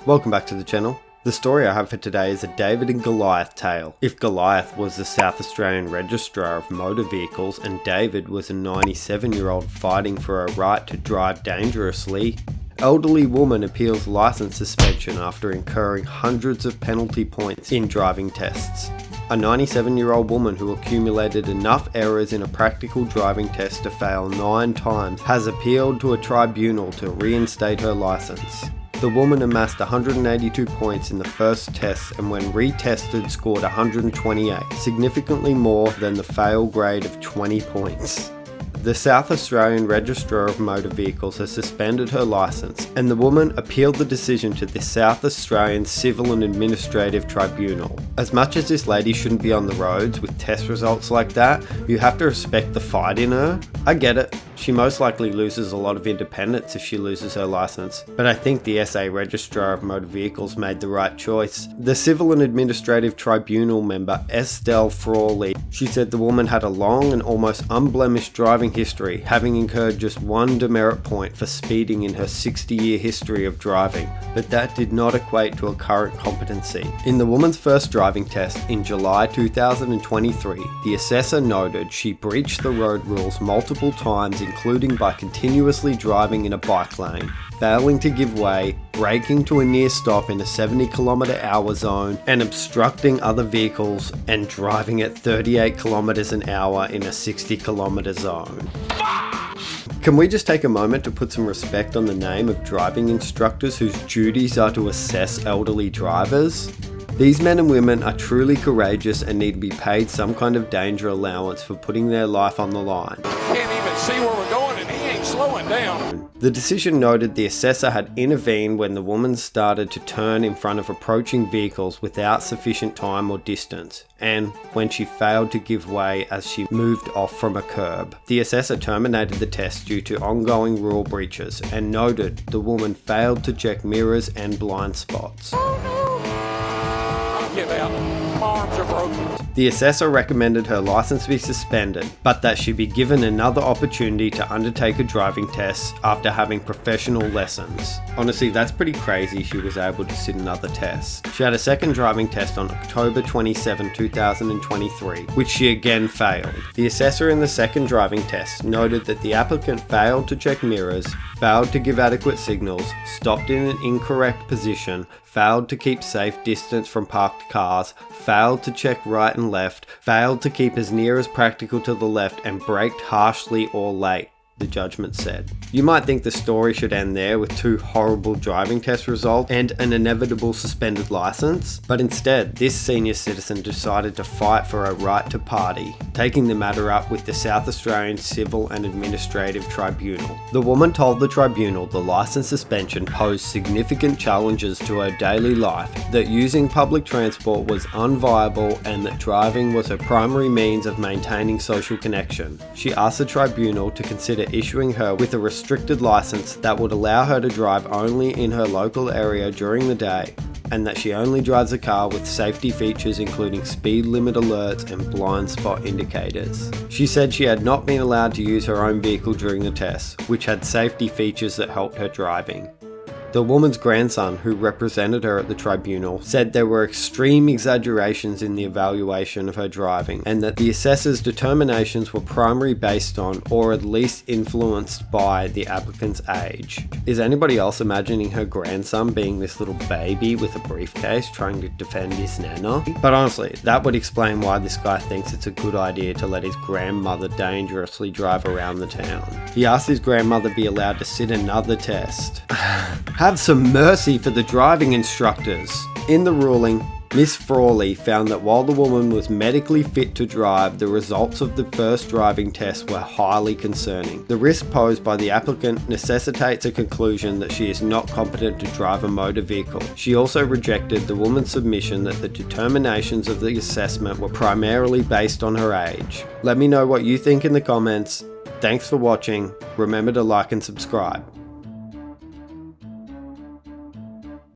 Welcome back to the channel. The story I have for today is a David and Goliath tale. If Goliath was the South Australian Registrar of Motor Vehicles and David was a 97-year-old fighting for a right to drive dangerously, elderly woman appeals license suspension after incurring hundreds of penalty points in driving tests. A 97-year-old woman who accumulated enough errors in a practical driving test to fail 9 times has appealed to a tribunal to reinstate her license. The woman amassed 182 points in the first test and when retested scored 128, significantly more than the fail grade of 20 points. The South Australian Registrar of Motor Vehicles has suspended her licence, and the woman appealed the decision to the South Australian Civil and Administrative Tribunal. As much as this lady shouldn't be on the roads with test results like that, you have to respect the fight in her. I get it. She most likely loses a lot of independence if she loses her licence, but I think the SA Registrar of Motor Vehicles made the right choice. The Civil and Administrative Tribunal member Estelle Frawley, she said the woman had a long and almost unblemished driving history, having incurred just 1 demerit point for speeding in her 60-year history of driving, but that did not equate to a current competency. In the woman's first driving test in July 2023, the assessor noted she breached the road rules multiple times, including by continuously driving in a bike lane, failing to give way, braking to a near stop in a 70km/h zone, and obstructing other vehicles and driving at 38 km/h in a 60km zone. Can we just take a moment to put some respect on the name of driving instructors whose duties are to assess elderly drivers? These men and women are truly courageous and need to be paid some kind of danger allowance for putting their life on the line. Can't even see where we're going and he ain't slowing down. The decision noted the assessor had intervened when the woman started to turn in front of approaching vehicles without sufficient time or distance, and when she failed to give way as she moved off from a curb. The assessor terminated the test due to ongoing rule breaches and noted the woman failed to check mirrors and blind spots. Get out. My arms are broken. The assessor recommended her license be suspended, but that she be given another opportunity to undertake a driving test after having professional lessons. Honestly, that's pretty crazy she was able to sit another test. She had a second driving test on October 27, 2023, which she again failed. The assessor in the second driving test noted that the applicant failed to check mirrors, failed to give adequate signals, stopped in an incorrect position, failed to keep safe distance from parked cars, failed to check right and left, failed to keep as near as practical to the left, and braked harshly or late, the judgment said. You might think the story should end there with 2 horrible driving test results and an inevitable suspended license, but instead this senior citizen decided to fight for a right to party, taking the matter up with the South Australian Civil and Administrative Tribunal. The woman told the tribunal the license suspension posed significant challenges to her daily life, that using public transport was unviable and that driving was her primary means of maintaining social connection. She asked the tribunal to consider issuing her with a restricted license that would allow her to drive only in her local area during the day, and that she only drives a car with safety features including speed limit alerts and blind spot indicators. She said she had not been allowed to use her own vehicle during the test, which had safety features that helped her driving. The woman's grandson, who represented her at the tribunal, said there were extreme exaggerations in the evaluation of her driving and that the assessor's determinations were primarily based on, or at least influenced by, the applicant's age. Is anybody else imagining her grandson being this little baby with a briefcase trying to defend his nana? But honestly, that would explain why this guy thinks it's a good idea to let his grandmother dangerously drive around the town. He asked his grandmother be allowed to sit another test. Have some mercy for the driving instructors. In the ruling, Miss Frawley found that while the woman was medically fit to drive, the results of the first driving test were highly concerning. The risk posed by the applicant necessitates a conclusion that she is not competent to drive a motor vehicle. She also rejected the woman's submission that the determinations of the assessment were primarily based on her age. Let me know what you think in the comments. Thanks for watching. Remember to like and subscribe.